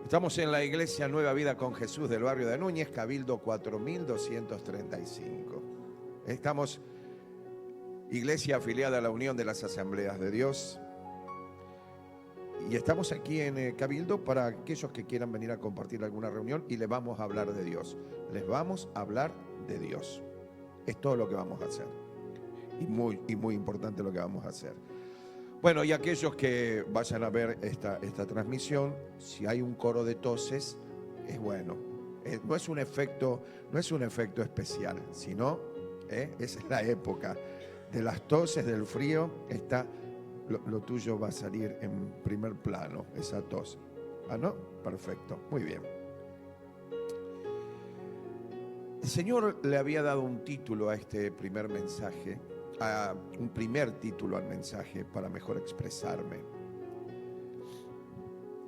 Estamos en la iglesia Nueva Vida con Jesús del barrio de Núñez, Cabildo 4235. Estamos, iglesia afiliada a la Unión de las Asambleas de Dios. Y estamos aquí en Cabildo para aquellos que quieran venir a compartir alguna reunión y les vamos a hablar de Dios. Les vamos a hablar de Dios. Es todo lo que vamos a hacer. Y muy importante lo que vamos a hacer. Bueno, y aquellos que vayan a ver esta transmisión, si hay un coro de toses, es bueno. No es un efecto especial, sino es la época de las toses, del frío. Lo tuyo va a salir en primer plano, esa tos. ¿Ah, no? Perfecto, muy bien. El Señor le había dado un título a este primer mensaje, un primer título al mensaje para mejor expresarme,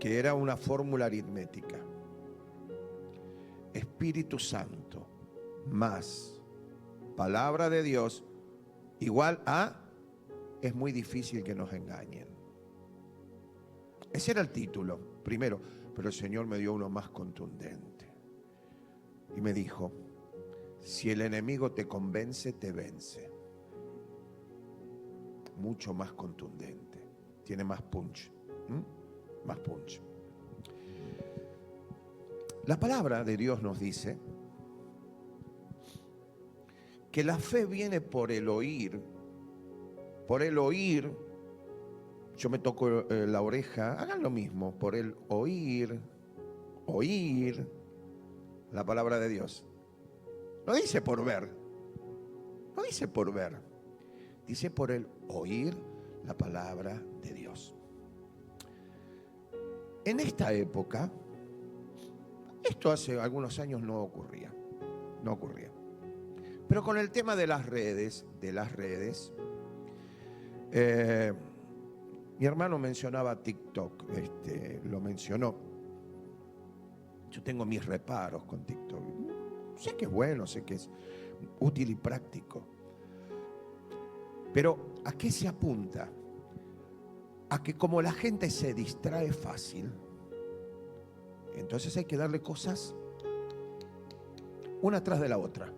que era una fórmula aritmética. Espíritu Santo más palabra de Dios igual a es muy difícil que nos engañen. Ese era el título primero, pero el Señor me dio uno más contundente y me dijo: si el enemigo te convence, te vence. Mucho más contundente, tiene más punch, más punch. La palabra de Dios nos dice que la fe viene por el oír. Por el oír, yo me toco la oreja, hagan lo mismo, por el oír la palabra de Dios. No dice por ver, no dice por ver, dice por el oír la palabra de Dios. En esta época, esto hace algunos años no ocurría. Pero con el tema de las redes, mi hermano mencionaba TikTok, lo mencionó. Yo tengo mis reparos con TikTok. Sé que es bueno, sé que es útil y práctico. Pero ¿a qué se apunta? A que como la gente se distrae fácil, entonces hay que darle cosas una tras de la otra.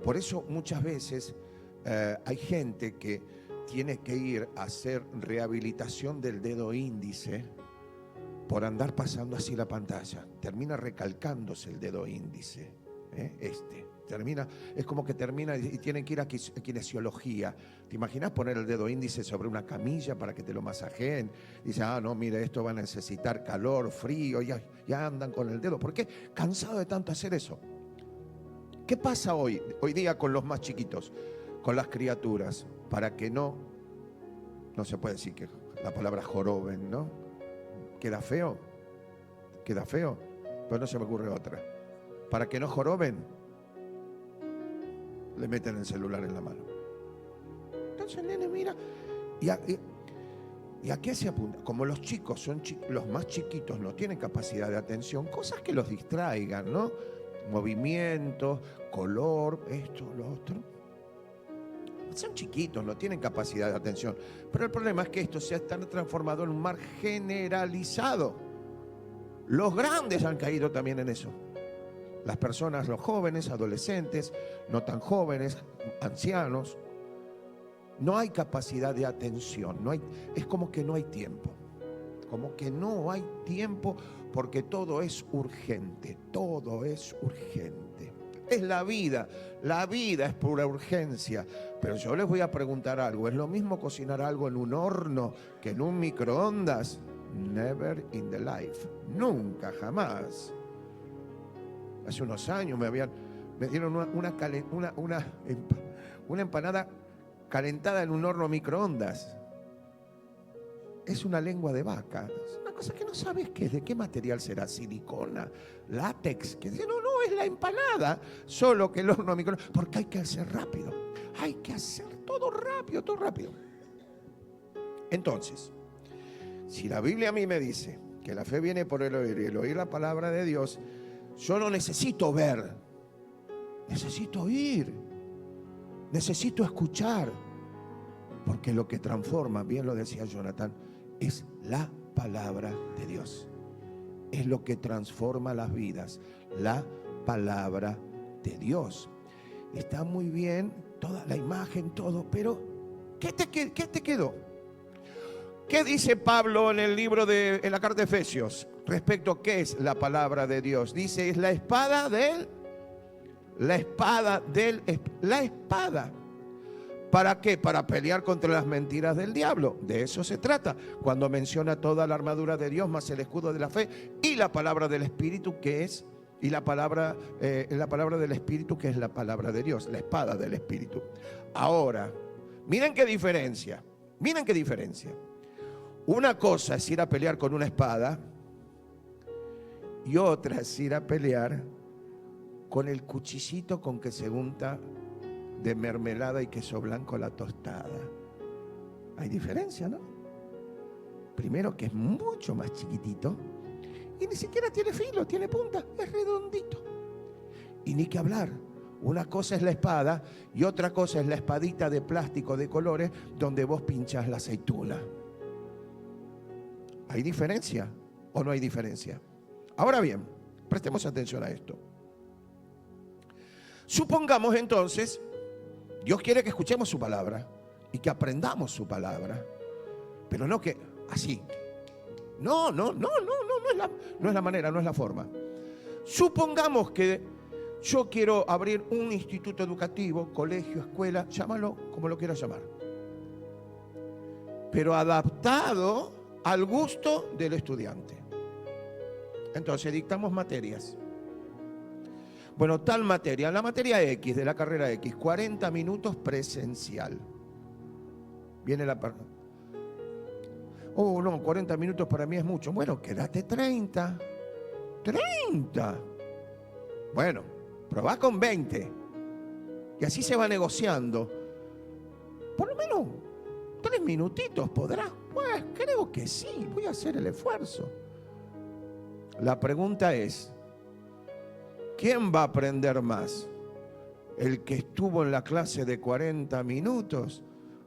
Por eso muchas veces hay gente que tiene que ir a hacer rehabilitación del dedo índice por andar pasando así la pantalla. Termina recalcándose el dedo índice. Es como que termina y tienen que ir a kinesiología. ¿Te imaginas poner el dedo índice sobre una camilla para que te lo masajeen? Dice, no, mire, esto va a necesitar calor, frío, ya andan con el dedo. ¿Por qué? Cansado de tanto hacer eso. ¿Qué pasa hoy día con los más chiquitos, con las criaturas? Para que no se puede decir que la palabra joroben, ¿no? ¿Queda feo? Pero no se me ocurre otra. Para que no joroben, le meten el celular en la mano. Entonces el nene mira. ¿Y a qué se apunta? Como los chicos los más chiquitos no tienen capacidad de atención, cosas que los distraigan, ¿no? Movimientos, color, esto, lo otro. Son chiquitos, no tienen capacidad de atención. Pero el problema es que esto se está transformado en un mal generalizado. Los grandes han caído también en eso. Las personas, los jóvenes, adolescentes, no tan jóvenes, ancianos. No hay capacidad de atención. Es como que no hay tiempo. Porque todo es urgente. Es la vida es pura urgencia. Pero yo les voy a preguntar algo: ¿es lo mismo cocinar algo en un horno que en un microondas? Never in the life, nunca, jamás. Hace unos años me dieron una empanada calentada en un horno microondas. Es una lengua de vaca. Es una cosa que no sabes qué es, de qué material será, silicona, látex. Que no, es la empanada, solo que el horno microondas. Porque hay que hacer rápido. Hay que hacer todo rápido. Entonces, si la Biblia a mí me dice que la fe viene por el oír y el oír la palabra de Dios, yo no necesito ver, necesito oír, necesito escuchar. Porque lo que transforma, bien lo decía Jonathan, es la palabra de Dios. Es lo que transforma las vidas, la palabra de Dios. Está muy bien toda la imagen, todo, pero ¿qué te quedó? ¿Qué dice Pablo en el libro en la carta de Efesios respecto a qué es la palabra de Dios? Dice, es la espada. ¿Para qué? Para pelear contra las mentiras del diablo. De eso se trata. Cuando menciona toda la armadura de Dios, más el escudo de la fe y la palabra del Espíritu, que es, y la palabra del Espíritu, que es la palabra de Dios, la espada del Espíritu. Ahora, miren qué diferencia. Una cosa es ir a pelear con una espada y otra es ir a pelear con el cuchillito con que se unta de mermelada y queso blanco la tostada. Hay diferencia, ¿no? Primero, que es mucho más chiquitito y ni siquiera tiene filo, tiene punta, es redondito. Y ni que hablar, una cosa es la espada y otra cosa es la espadita de plástico de colores donde vos pinchás la aceituna. ¿Hay diferencia o no hay diferencia? Ahora bien, prestemos atención a esto. Supongamos entonces, Dios quiere que escuchemos su palabra y que aprendamos su palabra, pero no que así. No es la manera, no es la forma. Supongamos que yo quiero abrir un instituto educativo, colegio, escuela, llámalo como lo quieras llamar, pero adaptado al gusto del estudiante. Entonces dictamos materias. Bueno, tal materia, la materia X de la carrera X, 40 minutos presencial. Viene la parte. Oh, no, 40 minutos para mí es mucho. Bueno, quédate 30. 30. Bueno, probá con 20. Y así se va negociando. Por lo menos 3 minutitos podrás. Pues creo que sí, voy a hacer el esfuerzo. La pregunta es, ¿quién va a aprender más? ¿El que estuvo en la clase de 40 minutos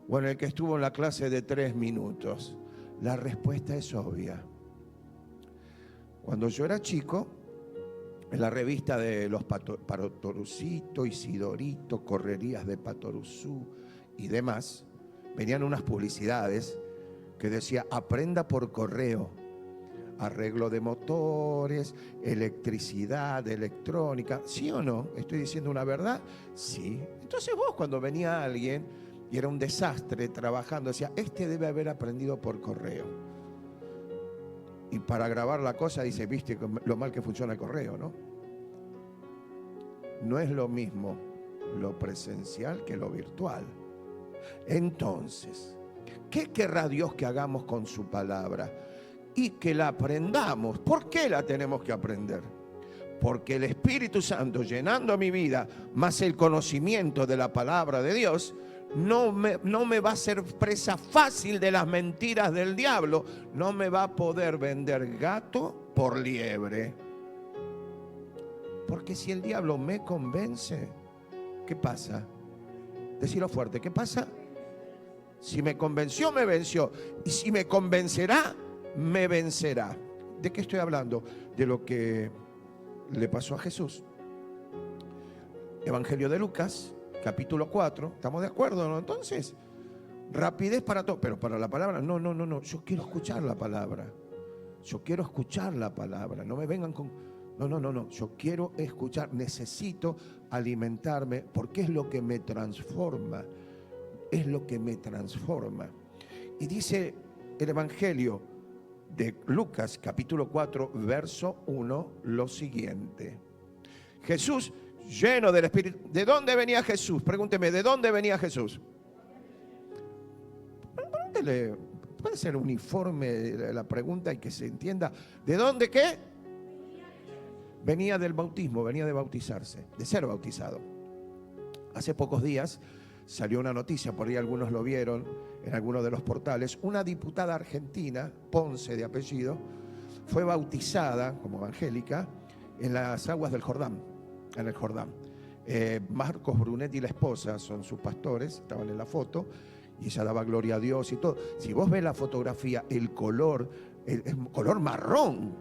o en el que estuvo en la clase de 3 minutos? La respuesta es obvia. Cuando yo era chico, en la revista de los Patorucito, Isidorito, Correrías de Patoruzú y demás, venían unas publicidades que decía, aprenda por correo. Arreglo de motores, electricidad, electrónica. ¿Sí o no? ¿Estoy diciendo una verdad? Sí. Entonces vos, cuando venía alguien y era un desastre trabajando, decía, este debe haber aprendido por correo. Y para grabar la cosa dice, viste lo mal que funciona el correo, ¿no? No es lo mismo lo presencial que lo virtual. Entonces, ¿qué querrá Dios que hagamos con su palabra? Y que la aprendamos. ¿Por qué la tenemos que aprender? Porque el Espíritu Santo, llenando mi vida, más el conocimiento de la palabra de Dios, no me va a ser presa fácil de las mentiras del diablo. No me va a poder vender gato por liebre. Porque si el diablo me convence, ¿qué pasa? Decilo fuerte, ¿qué pasa? Si me convenció, me venció. Y si me convencerá, me vencerá. ¿De qué estoy hablando? De lo que le pasó a Jesús. Evangelio de Lucas, capítulo 4. ¿Estamos de acuerdo, no? Entonces, rapidez para todo. Pero para la palabra, no. Yo quiero escuchar la palabra. Yo quiero escuchar la palabra. No me vengan con... No. Yo quiero escuchar. Necesito alimentarme porque es lo que me transforma. Es lo que me transforma. Y dice el Evangelio de Lucas, capítulo 4, verso 1, lo siguiente. Jesús, lleno del Espíritu. ¿De dónde venía Jesús? Pregúnteme, ¿de dónde venía Jesús? Pregúntele, puede ser uniforme la pregunta y que se entienda. ¿De dónde qué? Venía del bautismo, venía de bautizarse, de ser bautizado. Hace pocos días salió una noticia, por ahí algunos lo vieron en algunos de los portales. Una diputada argentina, Ponce de apellido, fue bautizada como evangélica en las aguas del Jordán, en el Jordán. Marcos Brunetti y la esposa son sus pastores, estaban en la foto, y ella daba gloria a Dios y todo. Si vos ves la fotografía, el color es color marrón,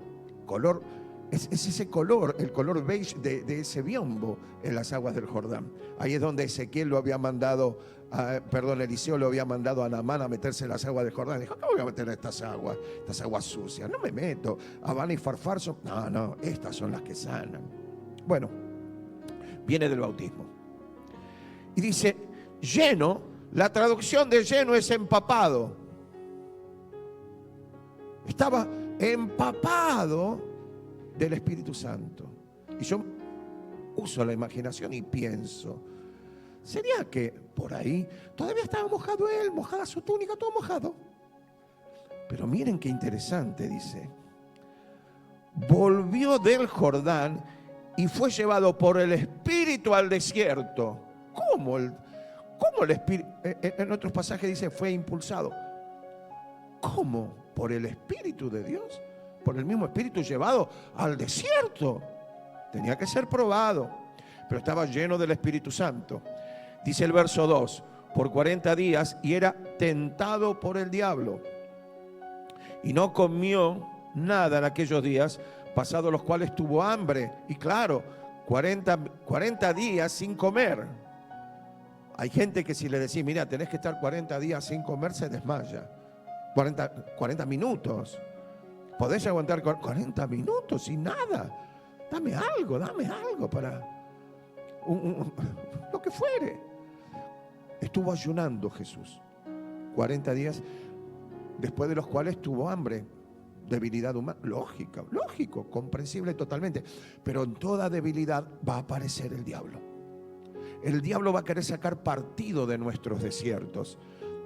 es ese color, el color beige de ese biombo en las aguas del Jordán. Ahí es donde Ezequiel lo había mandado, Eliseo lo había mandado a Naamán a meterse en las aguas del Jordán. Dijo, ¿cómo voy a meter estas aguas sucias? No me meto. Habana y Farfar son, no, estas son las que sanan. Bueno, viene del bautismo. Y dice, lleno, la traducción de lleno es empapado. Estaba empapado del Espíritu Santo. Y yo uso la imaginación y pienso, ¿sería que por ahí todavía estaba mojado él, mojada su túnica, todo mojado? Pero miren qué interesante, dice. Volvió del Jordán y fue llevado por el Espíritu al desierto. ¿Cómo el Espíritu? En otros pasajes dice fue impulsado. ¿Cómo? ¿Por el Espíritu de Dios? ¿Por el mismo Espíritu llevado al desierto? Tenía que ser probado, pero estaba lleno del Espíritu Santo. Dice el verso 2, por 40 días y era tentado por el diablo. Y no comió nada en aquellos días, pasados los cuales tuvo hambre. Y claro, 40 días sin comer. Hay gente que si le decís, mira, tenés que estar 40 días sin comer, se desmaya. 40 minutos. ¿Podés aguantar 40 minutos sin nada? Dame algo para lo que fuere. Estuvo ayunando Jesús 40 días, después de los cuales tuvo hambre. Debilidad humana, lógico, comprensible totalmente. Pero en toda debilidad va a aparecer el diablo. El diablo va a querer sacar partido de nuestros desiertos,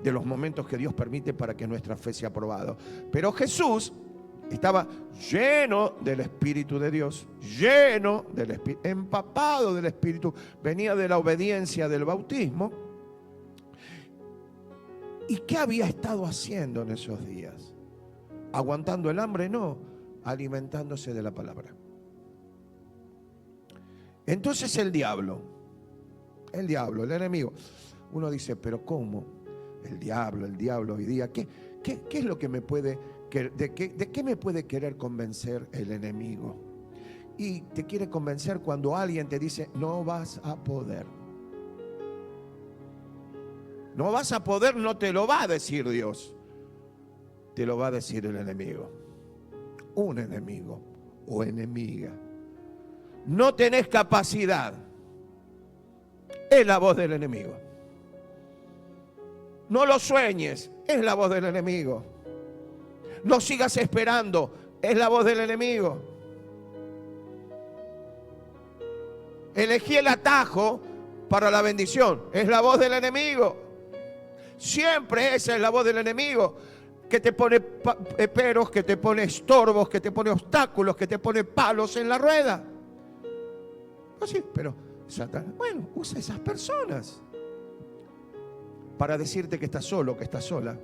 de los momentos que Dios permite para que nuestra fe sea probada. Pero Jesús estaba lleno del Espíritu de Dios, lleno del Espíritu, empapado del Espíritu, venía de la obediencia del bautismo. ¿Y qué había estado haciendo en esos días? ¿Aguantando el hambre? No, alimentándose de la palabra. Entonces el diablo, el enemigo, uno dice, pero ¿cómo? El diablo hoy día, ¿qué es lo que me puede, de qué me puede querer convencer el enemigo? Y te quiere convencer cuando alguien te dice, no vas a poder. No vas a poder, no te lo va a decir Dios. Te lo va a decir el enemigo. Un enemigo o enemiga. No tenés capacidad. Es la voz del enemigo. No lo sueñes. Es la voz del enemigo. No sigas esperando. Es la voz del enemigo. Elegí el atajo para la bendición. Es la voz del enemigo. Siempre esa es la voz del enemigo. Que te pone peros, que te pone estorbos, que te pone obstáculos, que te pone palos en la rueda. Así, pero Satanás, bueno, usa esas personas para decirte que estás solo, que estás sola,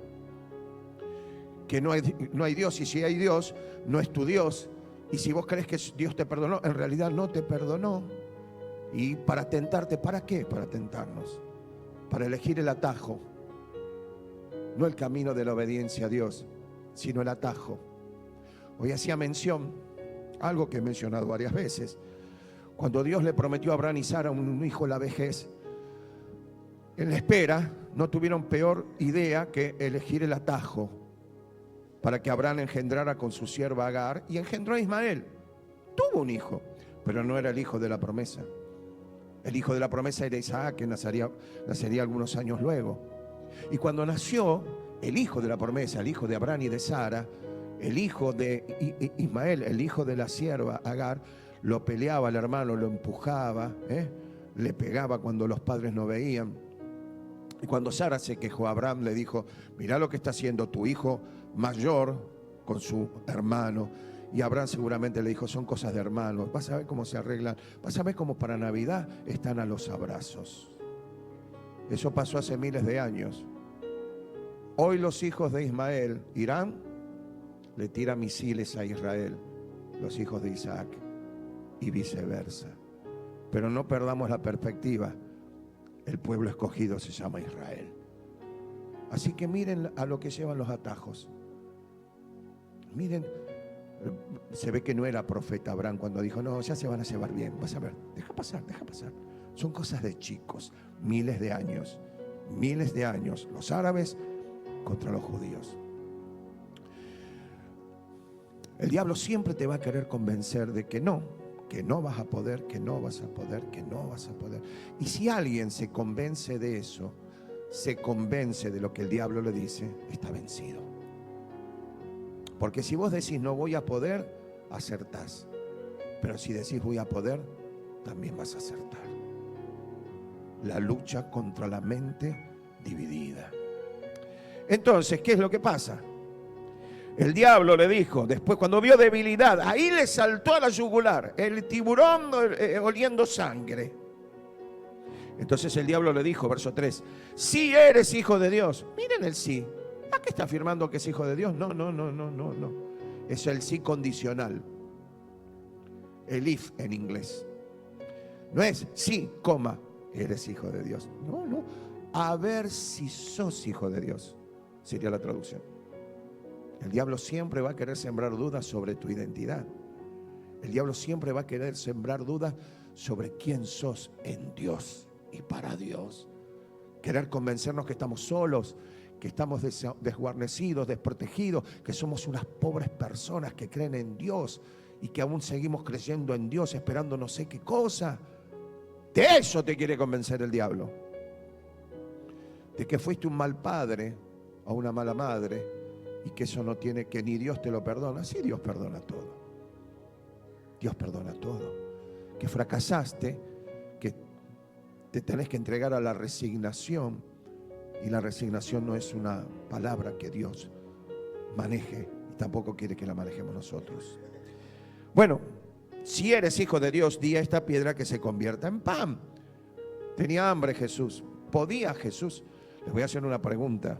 que no hay Dios, y si hay Dios, no es tu Dios, y si vos crees que Dios te perdonó, en realidad no te perdonó. Y para tentarte, ¿para qué? Para tentarnos, para elegir el atajo. No el camino de la obediencia a Dios, sino el atajo. Hoy hacía mención, algo que he mencionado varias veces, cuando Dios le prometió a Abraham y Sara un hijo en la vejez, en la espera no tuvieron peor idea que elegir el atajo para que Abraham engendrara con su sierva Agar, y engendró a Ismael. Tuvo un hijo, pero no era el hijo de la promesa. El hijo de la promesa era Isaac, que nacería algunos años luego. Y cuando nació el hijo de la promesa, el hijo de Abraham y de Sara, el hijo de Ismael, el hijo de la sierva Agar, lo peleaba el hermano, lo empujaba, le pegaba cuando los padres no veían. Y cuando Sara se quejó, Abraham le dijo, mirá lo que está haciendo tu hijo mayor con su hermano. Y Abraham seguramente le dijo, son cosas de hermanos, vas a ver cómo se arreglan, vas a ver cómo para Navidad están a los abrazos. Eso pasó hace miles de años. Hoy los hijos de Ismael, Irán le tira misiles a Israel, los hijos de Isaac, y viceversa. Pero no perdamos la perspectiva. El pueblo escogido se llama Israel. Así que miren a lo que llevan los atajos. Miren, se ve que no era profeta Abraham cuando dijo, no, ya se van a llevar bien. Vas a ver, deja pasar, deja pasar. Son cosas de chicos, miles de años, los árabes contra los judíos. El diablo siempre te va a querer convencer de que no vas a poder, que no vas a poder, que no vas a poder. Y si alguien se convence de eso, se convence de lo que el diablo le dice, está vencido. Porque si vos decís no voy a poder, acertás. Pero si decís voy a poder, también vas a acertar. La lucha contra la mente dividida. Entonces, ¿qué es lo que pasa? El diablo le dijo, después cuando vio debilidad, ahí le saltó a la yugular, el tiburón oliendo sangre. Entonces el diablo le dijo, verso 3, si eres hijo de Dios. Miren el sí. ¿A qué está afirmando que es hijo de Dios? No. Es el sí condicional. El if en inglés. No es sí, coma, eres hijo de Dios. No. A ver si sos hijo de Dios. Sería la traducción. El diablo siempre va a querer sembrar dudas sobre tu identidad. El diablo siempre va a querer sembrar dudas sobre quién sos en Dios y para Dios. Querer convencernos que estamos solos, que estamos desguarnecidos, desprotegidos, que somos unas pobres personas que creen en Dios y que aún seguimos creyendo en Dios, esperando no sé qué cosa. De eso te quiere convencer el diablo. De que fuiste un mal padre o una mala madre y que eso no tiene, que ni Dios te lo perdona. Sí, Dios perdona todo. Dios perdona todo. Que fracasaste, que te tenés que entregar a la resignación. Y la resignación no es una palabra que Dios maneje y tampoco quiere que la manejemos nosotros. Bueno, si eres hijo de Dios, di a esta piedra que se convierta en pan. Tenía hambre Jesús. ¿Podía Jesús? Les voy a hacer una pregunta.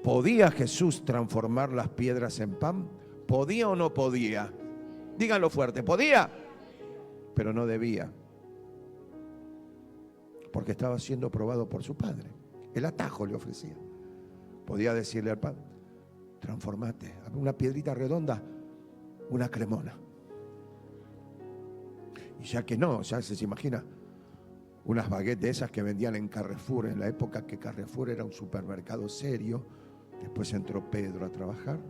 ¿Podía Jesús transformar las piedras en pan? ¿Podía o no podía? Díganlo fuerte, ¿podía? Pero no debía. Porque estaba siendo probado por su padre. El atajo le ofrecía. Podía decirle al pan, transformate, una piedrita redonda, una cremona. Y ya que no, ya se imagina, unas baguettes de esas que vendían en Carrefour, en la época que Carrefour era un supermercado serio. Después entró Pedro a trabajar,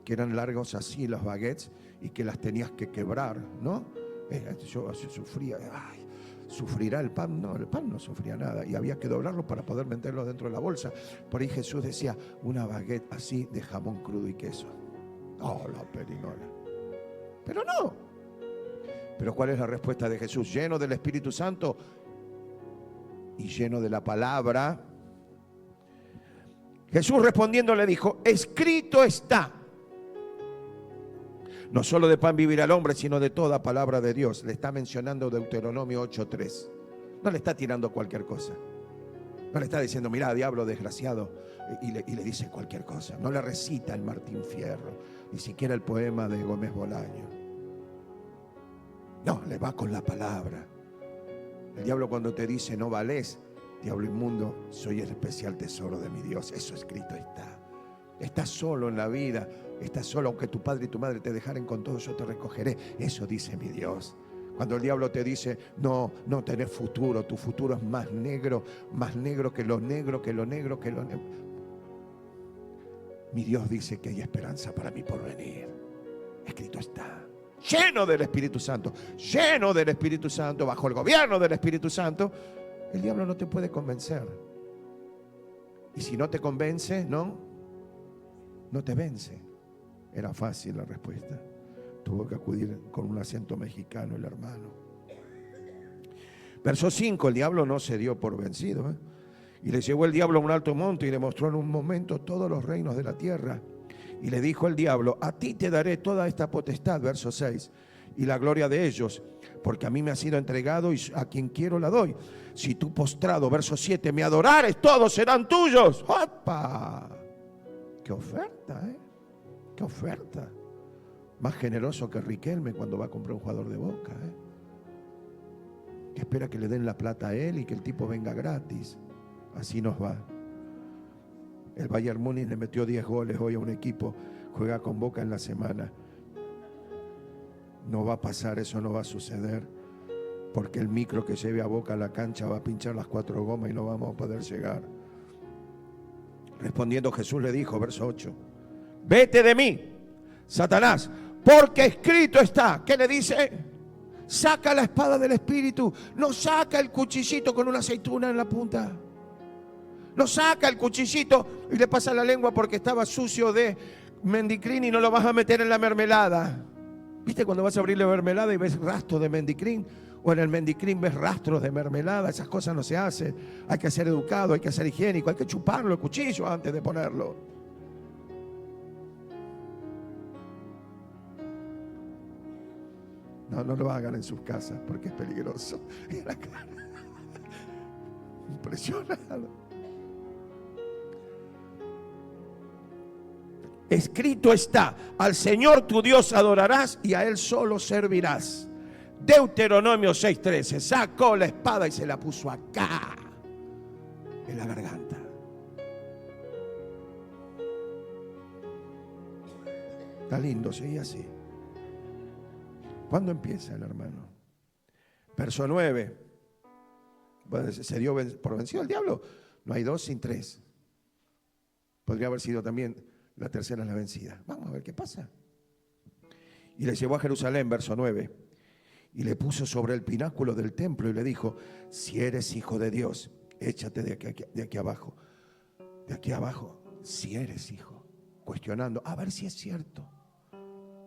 que eran largos así las baguettes y que las tenías que quebrar, ¿no? Yo sufría, ¿sufrirá el pan? No, el pan no sufría nada y había que doblarlo para poder meterlo dentro de la bolsa. Por ahí Jesús decía, una baguette así de jamón crudo y queso. Oh, la perinola. Pero no. Pero ¿cuál es la respuesta de Jesús? Lleno del Espíritu Santo y lleno de la palabra. Jesús respondiendo le dijo, escrito está. No solo de pan vivirá el hombre, sino de toda palabra de Dios. Le está mencionando Deuteronomio 8:3. No le está tirando cualquier cosa. No le está diciendo, mirá, diablo desgraciado, y le dice cualquier cosa. No le recita el Martín Fierro, ni siquiera el poema de Gómez Bolaño. No, le va con la palabra. El diablo cuando te dice, no valés, diablo inmundo, soy el especial tesoro de mi Dios. Eso escrito está. Estás solo en la vida, estás solo, aunque tu padre y tu madre te dejaren con todo, yo te recogeré. Eso dice mi Dios. Cuando el diablo te dice, no tenés futuro, tu futuro es más negro que lo negro, que lo negro, que lo negro. Mi Dios dice que hay esperanza para mi porvenir. Escrito está. Lleno del Espíritu Santo, bajo el gobierno del Espíritu Santo, el diablo no te puede convencer. Y si no te convence, no te vence. Era fácil la respuesta. Tuvo que acudir con un acento mexicano el hermano. Verso 5, el diablo no se dio por vencido. Y le llevó el diablo a un alto monte y le mostró en un momento todos los reinos de la tierra. Y le dijo el diablo, a ti te daré toda esta potestad, verso 6, y la gloria de ellos, porque a mí me ha sido entregado y a quien quiero la doy. Si tú postrado, verso 7, me adorares, todos serán tuyos. ¡Opa! ¡Qué oferta, ¡Qué oferta! Más generoso que Riquelme cuando va a comprar un jugador de Boca, que espera que le den la plata a él y que el tipo venga gratis. Así nos va. El Bayern Múnich le metió 10 goles hoy a un equipo juega con Boca en la semana. No va a pasar, eso no va a suceder, porque el micro que lleve a Boca a la cancha va a pinchar las 4 gomas y no vamos a poder llegar. Respondiendo Jesús le dijo, verso 8, vete de mí, Satanás, porque escrito está. ¿Qué le dice? Saca la espada del Espíritu. No saca el cuchillito con una aceituna en la punta. No saca el cuchillito y le pasa la lengua porque estaba sucio de mendicrín y no lo vas a meter en la mermelada. ¿Viste cuando vas a abrir la mermelada y ves rastros de mendicrín? O en el mendicrín ves rastros de mermelada. Esas cosas no se hacen. Hay que ser educado, hay que ser higiénico, hay que chuparlo el cuchillo antes de ponerlo. No, no lo hagan en sus casas porque es peligroso. Impresionado. Escrito está, al Señor tu Dios adorarás y a Él solo servirás. Deuteronomio 6:13, sacó la espada y se la puso acá, en la garganta. Está lindo, seguía así. ¿Cuándo empieza el hermano? Verso 9. ¿Se dio por vencido el diablo? No hay 2 sin 3. Podría haber sido también la tercera la vencida. Vamos a ver qué pasa. Y le llevó a Jerusalén, verso 9. Y le puso sobre el pináculo del templo y le dijo, si eres hijo de Dios, échate de aquí abajo. De aquí abajo, si eres hijo. Cuestionando, a ver si es cierto.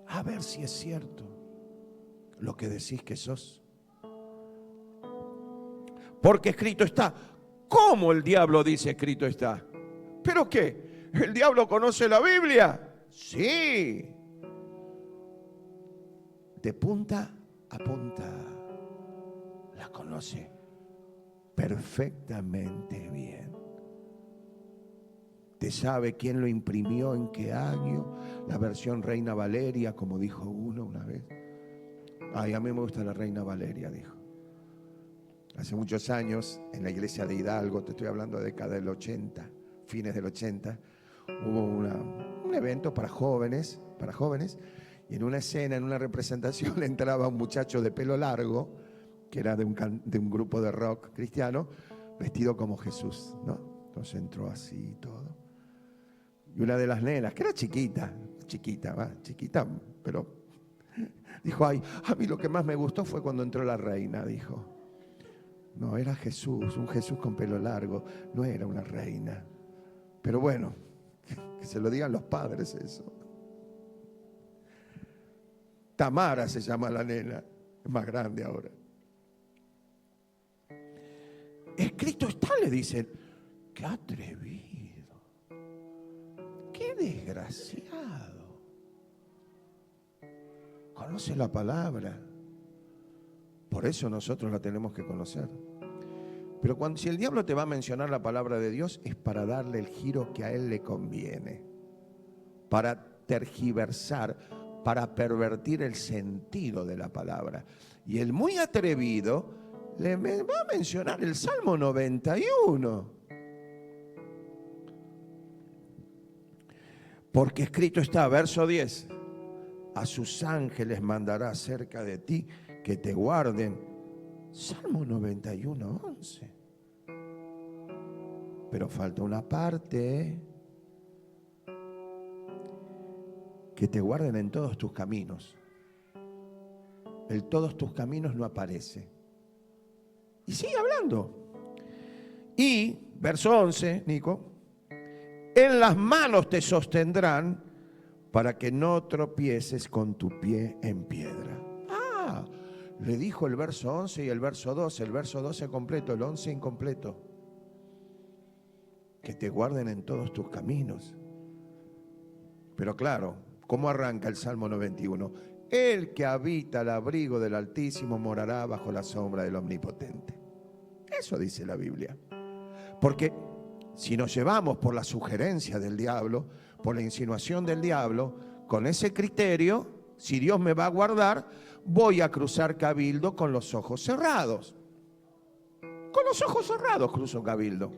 A ver si es cierto lo que decís que sos. Porque escrito está. ¿Cómo el diablo dice escrito está? ¿Pero qué? ¿El diablo conoce la Biblia? Sí. De punta a punta la conoce perfectamente bien. Te sabe quién lo imprimió, en qué año, la versión Reina Valeria, como dijo uno una vez. Ay, a mí me gusta la Reina Valeria, dijo. Hace muchos años, en la iglesia de Hidalgo, te estoy hablando de década del 80, fines del 80, hubo un evento para jóvenes, y en una escena, en una representación, entraba un muchacho de pelo largo, que era de un grupo de rock cristiano, vestido como Jesús, ¿no? Entonces entró así y todo. Y una de las nenas, que era chiquita, pero dijo, ay, a mí lo que más me gustó fue cuando entró la reina, dijo. No, era Jesús, un Jesús con pelo largo, no era una reina. Pero bueno, que se lo digan los padres eso. Tamara se llama la nena, es más grande ahora. Escrito está, le dicen. Qué atrevido, qué desgraciado. Conoce la palabra. Por eso nosotros la tenemos que conocer. Pero si el diablo te va a mencionar la palabra de Dios, es para darle el giro que a él le conviene, para tergiversar, para pervertir el sentido de la palabra. Y el muy atrevido le va a mencionar el Salmo 91. Porque escrito está, verso 10, a sus ángeles mandará cerca de ti que te guarden. Salmo 91, 11. Pero falta una parte. Que te guarden en todos tus caminos. El todos tus caminos no aparece. Y sigue hablando. Y, verso 11, Nico, en las manos te sostendrán para que no tropieces con tu pie en piedra. Ah, le dijo el verso 11 y el verso 12. El verso 12 completo, el 11 incompleto. Que te guarden en todos tus caminos. Pero claro, ¿cómo arranca el Salmo 91? El que habita al abrigo del Altísimo morará bajo la sombra del Omnipotente. Eso dice la Biblia. Porque si nos llevamos por la sugerencia del diablo, por la insinuación del diablo, con ese criterio, si Dios me va a guardar, voy a cruzar Cabildo con los ojos cerrados. Con los ojos cerrados cruzo Cabildo.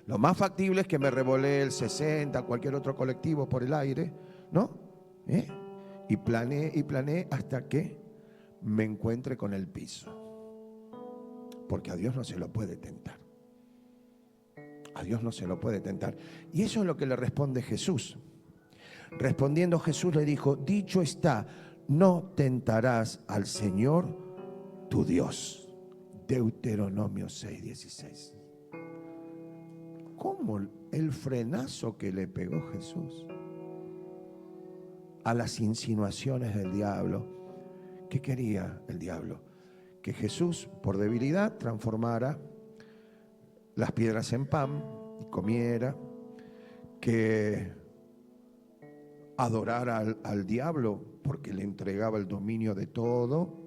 Lo más factible es que me revolee el 60, cualquier otro colectivo por el aire, ¿no? Y planeé hasta que me encuentre con el piso. Porque a Dios no se lo puede tentar. A Dios no se lo puede tentar. Y eso es lo que le responde Jesús. Respondiendo Jesús le dijo, dicho está, no tentarás al Señor tu Dios. Deuteronomio 6:16. ¿Cómo el frenazo que le pegó Jesús a las insinuaciones del diablo? ¿Qué quería el diablo? Que Jesús, por debilidad, transformara las piedras en pan y comiera, que adorara al diablo porque le entregaba el dominio de todo,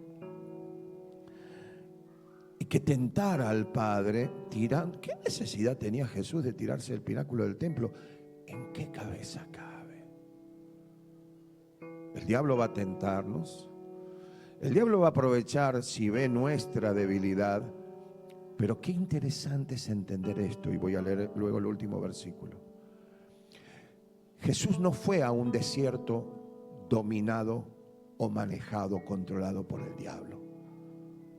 y que tentara al Padre tirando. ¿Qué necesidad tenía Jesús de tirarse del pináculo del templo? ¿En qué cabeza cabe? El diablo va a tentarnos, el diablo va a aprovechar si ve nuestra debilidad. Pero qué interesante es entender esto, y voy a leer luego el último versículo. Jesús no fue a un desierto dominado o manejado, controlado por el diablo.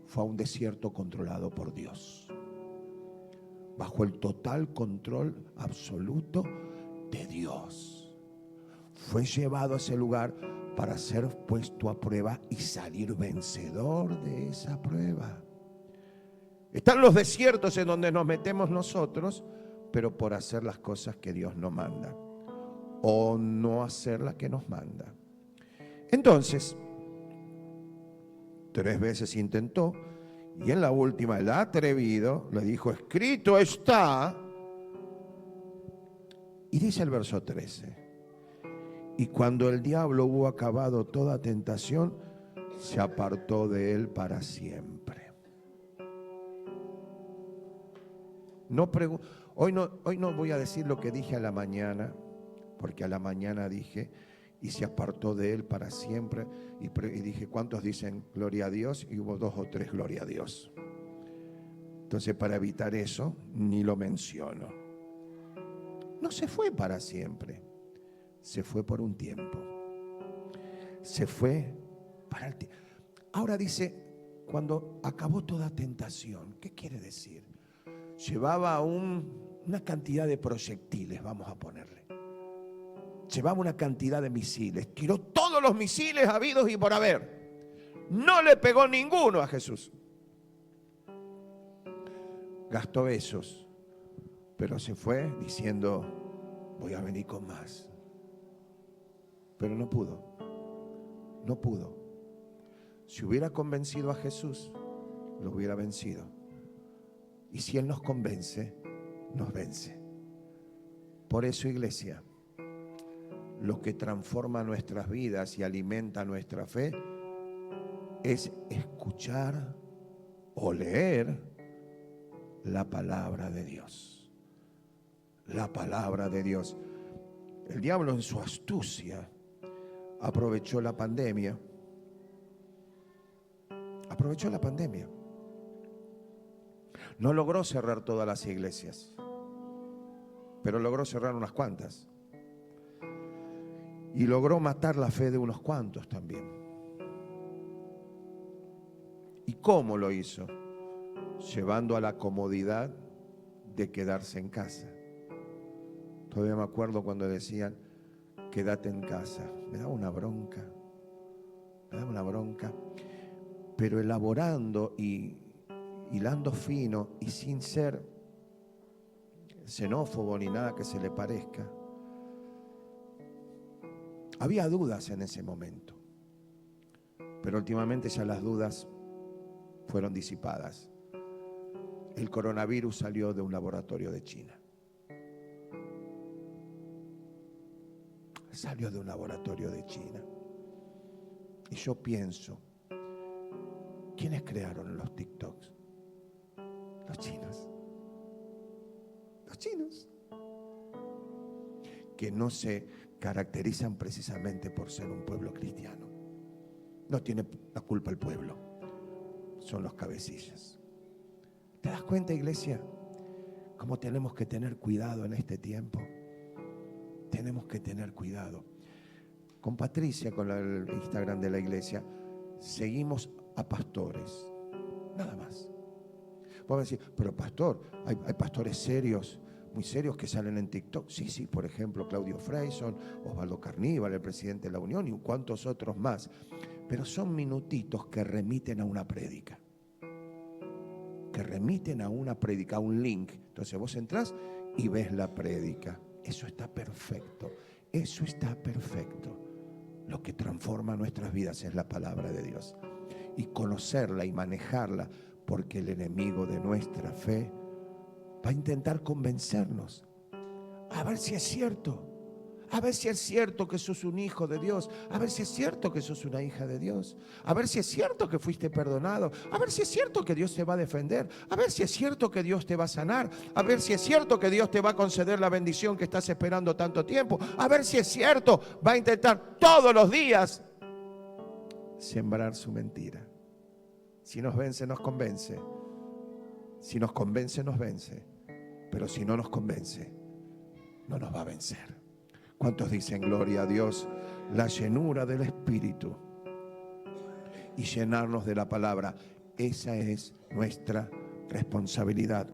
Fue a un desierto controlado por Dios, bajo el total control absoluto de Dios. Fue llevado a ese lugar para ser puesto a prueba y salir vencedor de esa prueba. Están los desiertos en donde nos metemos nosotros, pero por hacer las cosas que Dios nos manda, o no hacer las que nos manda. Entonces, 3 veces intentó, y en la última, el atrevido le dijo, escrito está. Y dice el verso 13, y cuando el diablo hubo acabado toda tentación, se apartó de él para siempre. Hoy no voy a decir lo que dije a la mañana, porque a la mañana dije, y se apartó de él para siempre, y dije, ¿cuántos dicen gloria a Dios? Y hubo 2 o 3 gloria a Dios. Entonces, para evitar eso, ni lo menciono. No se fue para siempre, se fue por un tiempo. Se fue para el tiempo. Ahora dice, cuando acabó toda tentación, ¿qué quiere decir? Llevaba una cantidad de proyectiles, vamos a ponerle. Llevaba una cantidad de misiles. Tiró todos los misiles habidos y por haber. No le pegó ninguno a Jesús. Gastó esos, pero se fue diciendo, voy a venir con más. Pero no pudo. No pudo. Si hubiera convencido a Jesús, lo hubiera vencido. Y si Él nos convence, nos vence. Por eso, iglesia, lo que transforma nuestras vidas y alimenta nuestra fe es escuchar o leer la palabra de Dios. La palabra de Dios. El diablo, en su astucia, aprovechó la pandemia. Aprovechó la pandemia. No logró cerrar todas las iglesias, pero logró cerrar unas cuantas. Y logró matar la fe de unos cuantos también. ¿Y cómo lo hizo? Llevando a la comodidad de quedarse en casa. Todavía me acuerdo cuando decían, quédate en casa. Me daba una bronca. Pero elaborando y hilando fino y sin ser xenófobo ni nada que se le parezca. Había dudas en ese momento, pero últimamente ya las dudas fueron disipadas. El coronavirus salió de un laboratorio de China. Salió de un laboratorio de China. Y yo pienso, ¿quiénes crearon los TikToks? Los chinos. Los chinos. Que no se caracterizan precisamente por ser un pueblo cristiano. No tiene la culpa el pueblo. Son los cabecillas. ¿Te das cuenta, iglesia? Como tenemos que tener cuidado en este tiempo. Tenemos que tener cuidado. Con Patricia, con el Instagram de la iglesia, seguimos a pastores. Nada más. Vos me decís, pero pastor, hay pastores serios, muy serios que salen en TikTok. Sí, por ejemplo, Claudio Freyson, Osvaldo Carníbal, el presidente de la Unión y cuantos otros más. Pero son minutitos que remiten a una prédica. A un link. Entonces vos entrás y ves la prédica. Eso está perfecto. Lo que transforma nuestras vidas es la palabra de Dios. Y conocerla y manejarla, porque el enemigo de nuestra fe va a intentar convencernos. A ver si es cierto. A ver si es cierto que sos un hijo de Dios. A ver si es cierto que sos una hija de Dios. A ver si es cierto que fuiste perdonado. A ver si es cierto que Dios te va a defender. A ver si es cierto que Dios te va a sanar. A ver si es cierto que Dios te va a conceder la bendición que estás esperando tanto tiempo. A ver si es cierto. Va a intentar todos los días sembrar su mentira. Si nos vence, nos convence. Si nos convence, nos vence. Pero si no nos convence, no nos va a vencer. ¿Cuántos dicen gloria a Dios? La llenura del Espíritu y llenarnos de la palabra. Esa es nuestra responsabilidad.